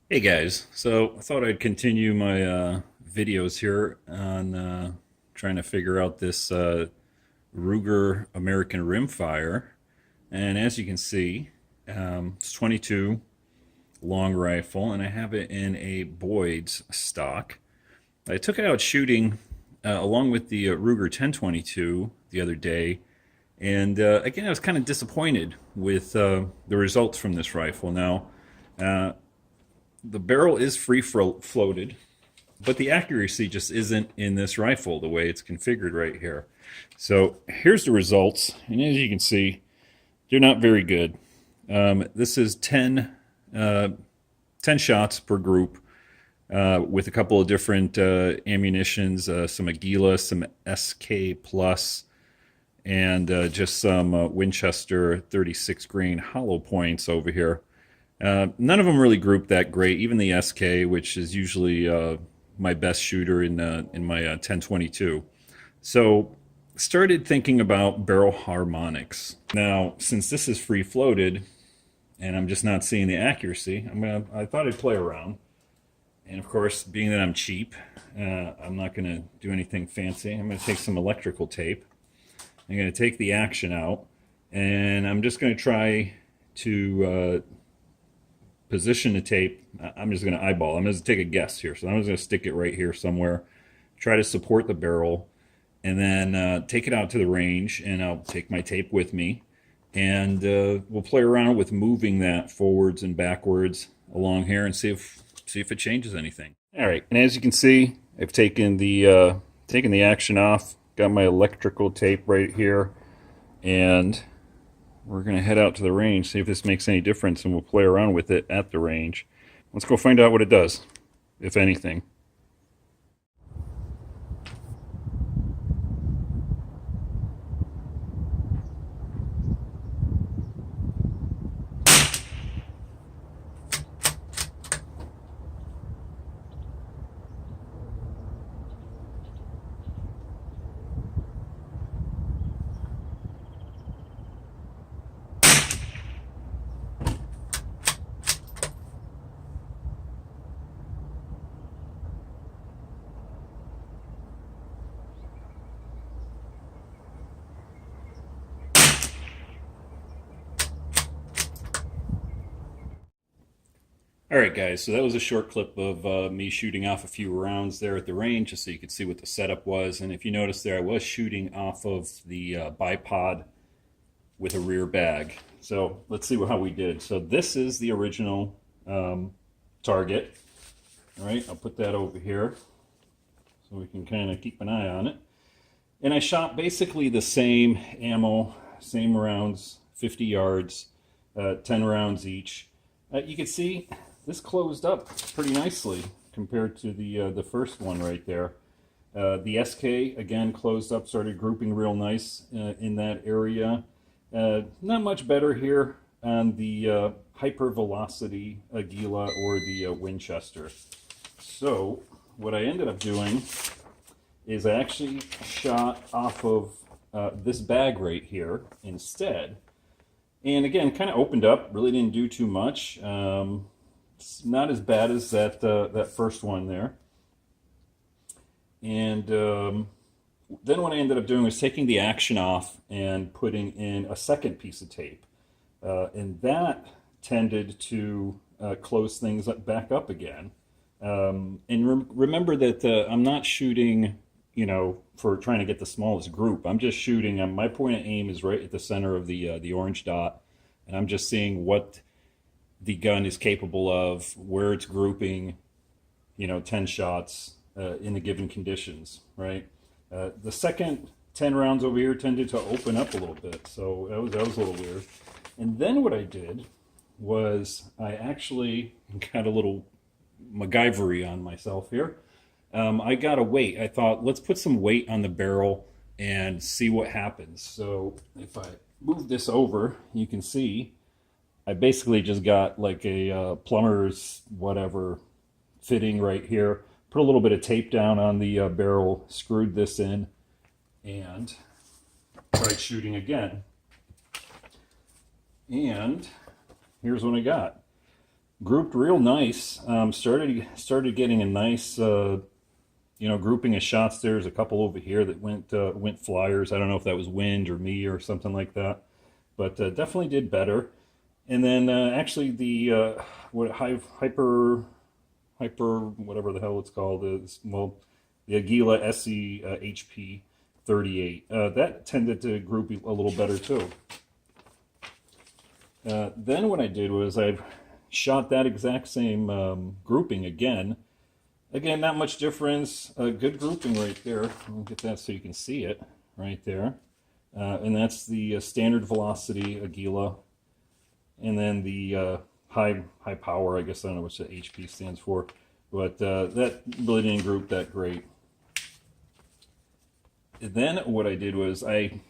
Hey guys, so I thought I'd continue my videos here on trying to figure out this Ruger American Rimfire. And as you can see, it's 22 long rifle, and I have it in a Boyd's stock. I took it out shooting along with the Ruger 1022 the other day, and again, I was kind of disappointed with the results from this rifle. Now, uh, the barrel is floated, but the accuracy just isn't in this rifle the way it's configured right here. So here's the results, and as you can see, they're not very good. This is 10 shots per group with a couple of different ammunitions, some Aguila, some SK Plus, and just some Winchester 36 grain hollow points over here. None of them really group that great. Even the SK, which is usually my best shooter in my 1022. So started thinking about barrel harmonics. Now, since this is free floated and I'm just not seeing the accuracy, I thought I'd play around. And of course, being that I'm cheap, I'm not going to do anything fancy. I'm going to take some electrical tape. I'm going to take the action out, and I'm just going to try to position the tape. I'm just going to eyeball. I'm going to take a guess here. So I'm just going to stick it right here somewhere, try to support the barrel, and then take it out to the range, and I'll take my tape with me, and we'll play around with moving that forwards and backwards along here and see if it changes anything. All right, and as you can see, I've taken the action off. Got my electrical tape right here, and we're going to head out to the range, see if this makes any difference, and we'll play around with it at the range. Let's go find out what it does, if anything. All right, guys, so that was a short clip of me shooting off a few rounds there at the range, just so you could see what the setup was. And if you notice there, I was shooting off of the bipod with a rear bag. So let's see how we did. So this is the original target. All right, I'll put that over here so we can kind of keep an eye on it. And I shot basically the same ammo, same rounds, 50 yards, 10 rounds each. You can see this closed up pretty nicely compared to the first one right there. The SK, again, closed up, started grouping real nice in that area. Not much better here on the hypervelocity Aguila or the Winchester. So what I ended up doing is I actually shot off of this bag right here instead. And again, kind of opened up, really didn't do too much. It's not as bad as that first one there. And then what I ended up doing was taking the action off and putting in a second piece of tape. And that tended to close things back up again. And remember that I'm not shooting, for trying to get the smallest group. I'm just shooting. My point of aim is right at the center of the orange dot, and I'm just seeing what the gun is capable of, where it's grouping, 10 shots in the given conditions, right? The second 10 rounds over here tended to open up a little bit, so that was a little weird. And then what I did was I actually got a little MacGyvery on myself here. I got a weight. I thought, let's put some weight on the barrel and see what happens. So if I move this over, you can see I basically just got like a plumber's whatever fitting right here. Put a little bit of tape down on the barrel, screwed this in, and tried shooting again. And here's what I got. Grouped real nice. Started getting a nice grouping of shots. There's a couple over here that went flyers. I don't know if that was wind or me or something like that, but definitely did better. And then actually the what hyper whatever the hell it's called is, well, the Aguila SE HP 38 that tended to group a little better too. Then what I did was I shot that exact same grouping again. Again, not much difference. Good grouping right there. I'll get that so you can see it right there. And that's the standard velocity Aguila. And then the high power, I guess I don't know what the HP stands for. But that really didn't group that great. And then what I did was I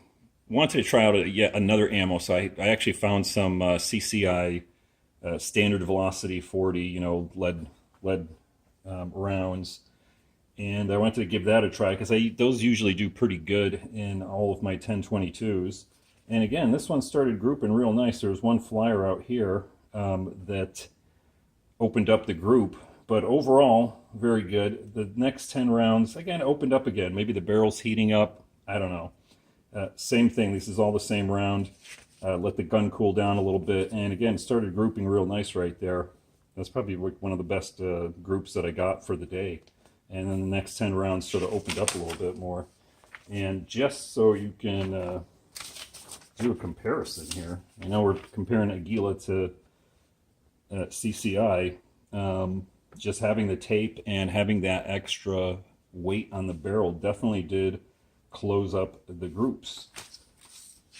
wanted to try out yet another ammo. So I actually found some CCI standard velocity 40, lead rounds, and I wanted to give that a try because those usually do pretty good in all of my 1022s. And again, this one started grouping real nice. There was one flyer out here that opened up the group, but overall very good. The next 10 rounds again opened up again. Maybe the barrel's heating up, I don't know. Same thing, this is all the same round. Let the gun cool down a little bit, and again started grouping real nice right there. That's probably one of the best groups that I got for the day. And then the next 10 rounds sort of opened up a little bit more. And just so you can do a comparison here, I know we're comparing Aguila to CCI. Just having the tape and having that extra weight on the barrel definitely did close up the groups.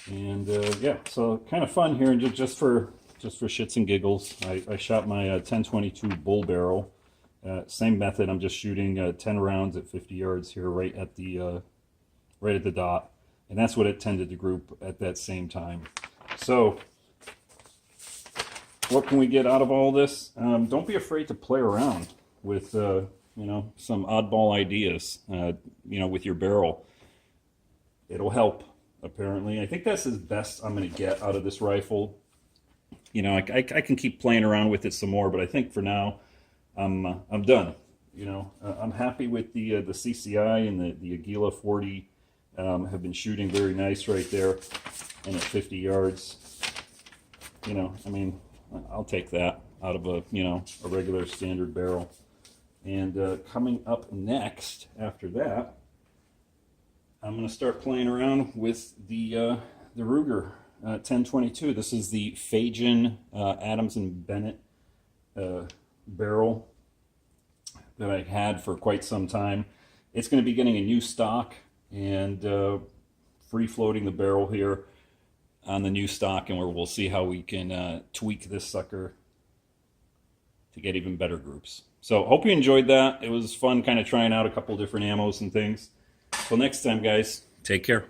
And yeah, so kind of fun here, and just for shits and giggles, I shot my 1022 bull barrel. Same method. I'm just shooting 10 rounds at 50 yards here, right at the dot, and that's what it tended to group at that same time. So, what can we get out of all this? Don't be afraid to play around with some oddball ideas. With your barrel, it'll help. Apparently, I think that's the best I'm going to get out of this rifle. I can keep playing around with it some more, but I think for now, I'm done. I'm happy with the CCI and the Aguila 40. Have been shooting very nice right there, and at 50 yards. I'll take that out of a regular standard barrel. And coming up next after that, I'm going to start playing around with the Ruger 1022. This is the Fajan Adams and Bennett barrel that I had for quite some time. It's going to be getting a new stock, and free floating the barrel here on the new stock, and we'll see how we can tweak this sucker to get even better groups. So hope you enjoyed that. It was fun kind of trying out a couple different ammos and things. Till next time, guys, take care.